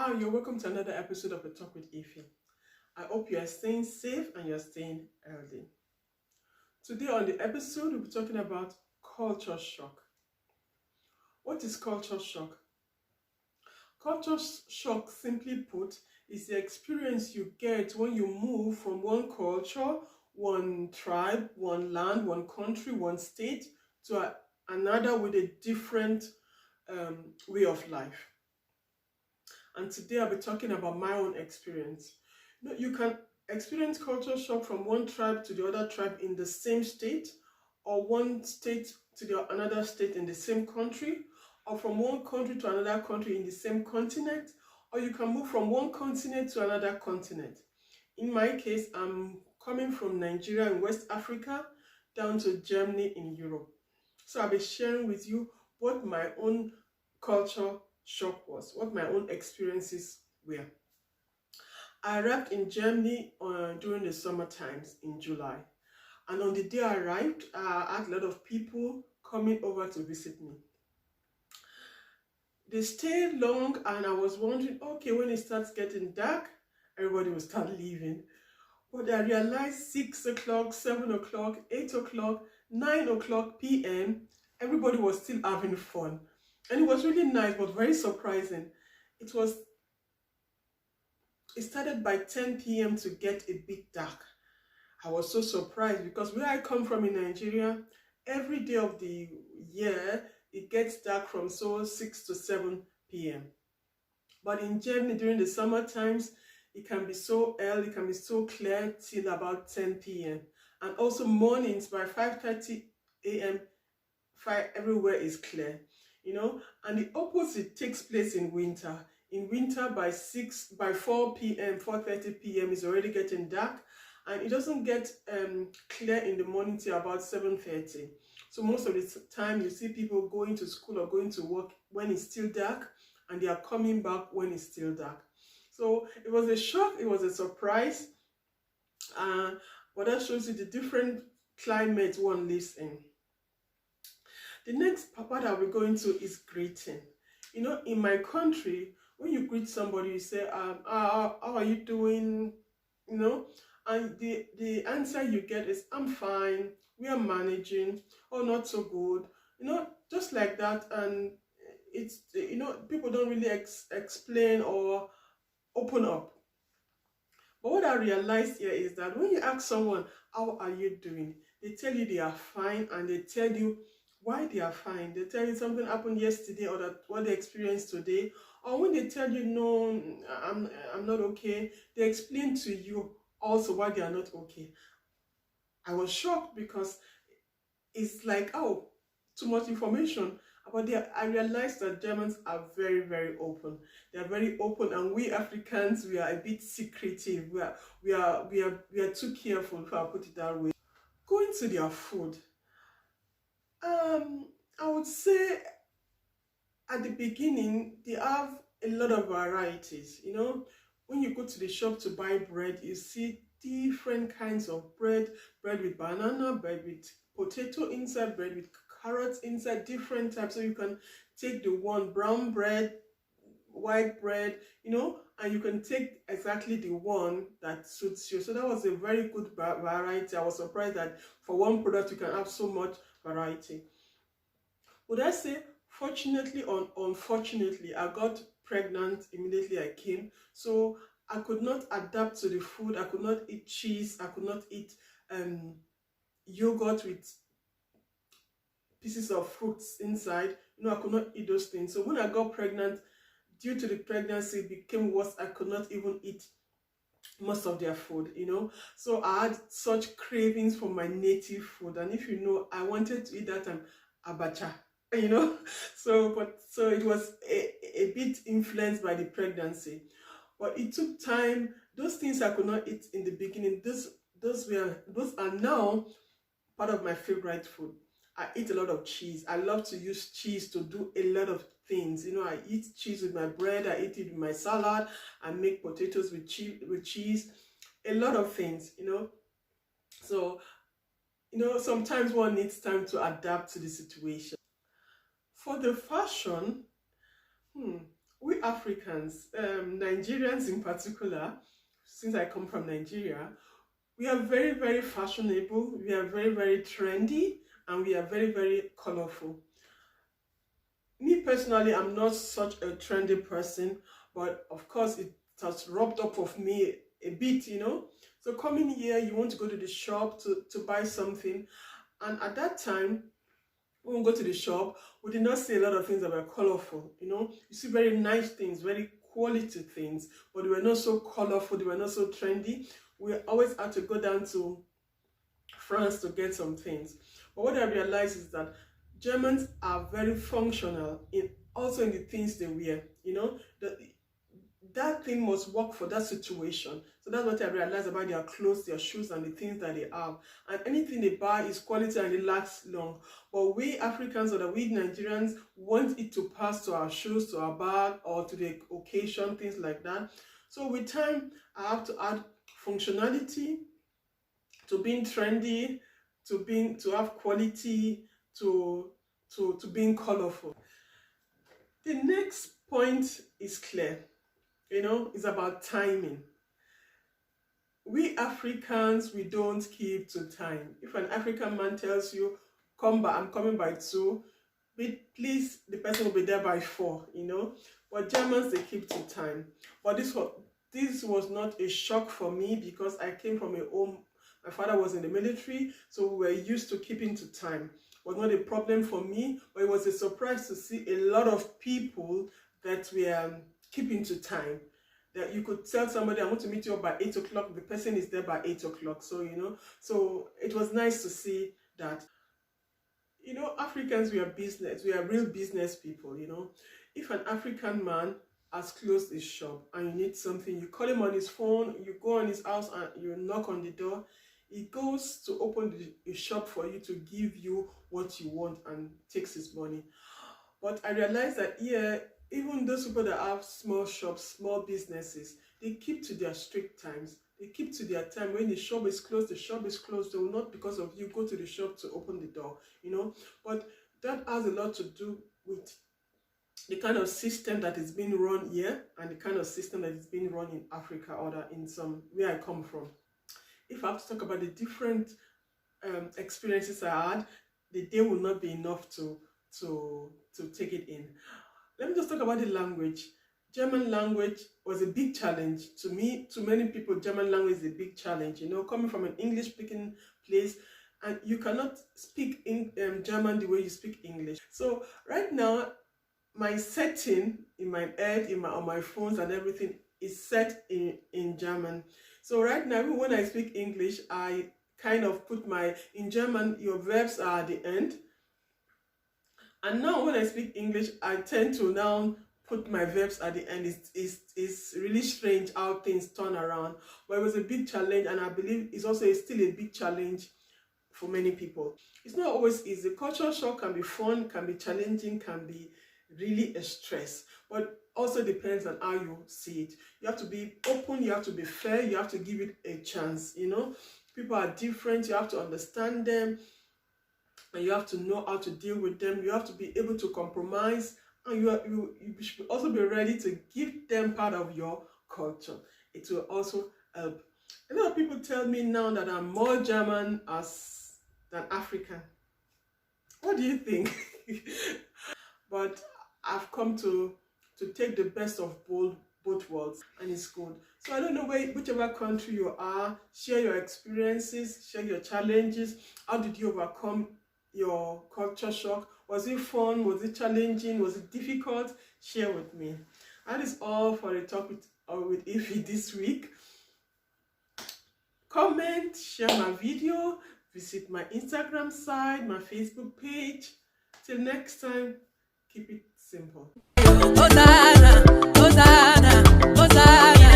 Hi, you're welcome to another episode of A Talk with Ify. I hope you are staying safe and you're staying healthy. Today on the episode, we'll be talking about culture shock. What is culture shock? Shock, simply put, is the experience you get when you move from one culture, one tribe, one land, one country, one state to another with a different way of life. And today I'll be talking about my own experience. You can experience culture shock from one tribe to the other tribe in the same state, or one state to another state in the same country, or from one country to another country in the same continent, or you can move from one continent to another continent. In my case, I'm coming from Nigeria in West Africa down to Germany in Europe. So I'll be sharing with you what my own culture shock was, what my own experiences were. I arrived in Germany during the summer times in July. And on the day I arrived, I had a lot of people coming over to visit me. They stayed long and I was wondering, okay, when it starts getting dark, everybody will start leaving. But I realized 6 o'clock, 7 o'clock, 8 o'clock, 9 o'clock p.m., everybody was still having fun. And it was really nice, but very surprising. It started by 10 p.m. to get a bit dark. I was so surprised because where I come from in Nigeria, every day of the year, it gets dark from 6 to 7 p.m. But in Germany, during the summer times, it can be so early, it can be so clear till about 10 p.m. And also mornings by 5:30 a.m., everywhere is clear, and the opposite takes place in winter. In winter, by 4 p.m., 4:30 p.m. is already getting dark, and it doesn't get clear in the morning till about 7:30. So most of the time, you see people going to school or going to work when it's still dark, and they are coming back when it's still dark. So it was a shock, it was a surprise, but that shows you the different climate one lives in. The next part I'll be going to is greeting. In my country, when you greet somebody, you say, how are you doing? And the answer you get is, I'm fine, we are managing, or not so good, just like that. And it's, people don't really explain or open up. But what I realized here is that when you ask someone, how are you doing? They tell you they are fine, and they tell you why they are fine. They tell you something happened yesterday or that what they experienced today. Or when they tell you, no, I'm not okay, they explain to you also why they are not okay. I was shocked because it's like, oh, too much information. But I realized that Germans are very, very open. They are very open, and we Africans, we are a bit secretive. We are too careful, if I put it that way. Going to their food, I would say at the beginning they have a lot of varieties. When you go to the shop to buy bread, you see different kinds of bread with banana, bread with potato inside, bread with carrots inside, different types. So you can take the one brown bread, white bread, and you can take exactly the one that suits you. So that was a very good variety. I was surprised that for one product you can have so much variety. Would I say fortunately or unfortunately, I got pregnant immediately I came, so I could not adapt to the food. I could not eat cheese, I could not eat yogurt with pieces of fruits inside. I could not eat those things. So when I got pregnant, due to the pregnancy, it became worse. I could not even eat most of their food, so I had such cravings for my native food. And if I wanted to eat that abacha, so it was a bit influenced by the pregnancy. But it took time. Those things I could not eat in the beginning, those are now part of my favorite food. I eat a lot of cheese. I love to use cheese to do a lot of things. I eat cheese with my bread, I eat it with my salad, I make potatoes with cheese, a lot of things, So, sometimes one needs time to adapt to the situation. For the fashion, We Africans, Nigerians in particular, since I come from Nigeria, we are very, very fashionable, we are very, very trendy, and we are very, very colorful. Me personally, I'm not such a trendy person, but of course it has rubbed up of me a bit, you know. So coming here, you want to go to the shop to buy something, and at that time, when we go to the shop, we did not see a lot of things that were colorful, you know. You see very nice things, very quality things, but they were not so colorful, they were not so trendy. We always had to go down to France to get some things. But what I realized is that Germans are very functional in also in the things they wear, you know. That thing must work for that situation. So that's what I realized about their clothes, their shoes, and the things that they have. And anything they buy is quality and it lasts long. But we Africans or we Nigerians want it to pass to our shoes, to our bag, or to the occasion, things like that. So with time, I have to add functionality to being trendy, to have quality, to being colorful. The next point is clear. You know, it's about timing. We Africans, we don't keep to time. If an African man tells you, come back, I'm coming by 2, please, the person will be there by 4, you know. But Germans, they keep to time. But this was not a shock for me because I came from a home, my father was in the military, so we were used to keeping to time. It was not a problem for me, but it was a surprise to see a lot of people that were keeping to time. That you could tell somebody, I want to meet you by 8 o'clock, the person is there by 8 o'clock. So, you know, so it was nice to see that. You know, Africans, we are real business people, you know. If an African man has closed his shop and you need something, you call him on his phone, you go on his house and you knock on the door, he goes to open the shop for you to give you what you want and takes his money. But I realized that here, even those people that have small shops, small businesses, they keep to their strict times. They keep to their time. When the shop is closed, the shop is closed. They will not, because of you, go to the shop to open the door, you know. But that has a lot to do with the kind of system that is being run here and the kind of system that is being run in Africa or in some, where I come from. If I have to talk about the different experiences I had, the day will not be enough to take it in. Let me just talk about the language. German language was a big challenge to me. To many people, German language is a big challenge. You know, coming from an English-speaking place, and you cannot speak in German the way you speak English. So right now, my setting in my head, on my phones and everything is set in German. So right now, even when I speak English, I kind of put in German, your verbs are at the end. And now when I speak English, I tend to now put my verbs at the end. It's really strange how things turn around. But it was a big challenge, and I believe it's also still a big challenge for many people. It's not always easy. Culture shock can be fun, can be challenging, can be really a stress. But also depends on how you see it. You have to be open, you have to be fair, you have to give it a chance, you know. People are different, you have to understand them. And you have to know how to deal with them. You have to be able to compromise, and you should also be ready to give them part of your culture. It will also help. A lot of people tell me now that I'm more German than African. What do you think? But I've come to take the best of both worlds, and it's good. So I don't know whichever country you are, share your experiences, share your challenges. How did you overcome your culture shock? Was it fun? Was it challenging? Was it difficult? Share with me. That is all for the talk with Ify this week. Comment, share my video, visit my Instagram site, my Facebook page. Till next time, keep it simple. Hosanna, Hosanna, Hosanna.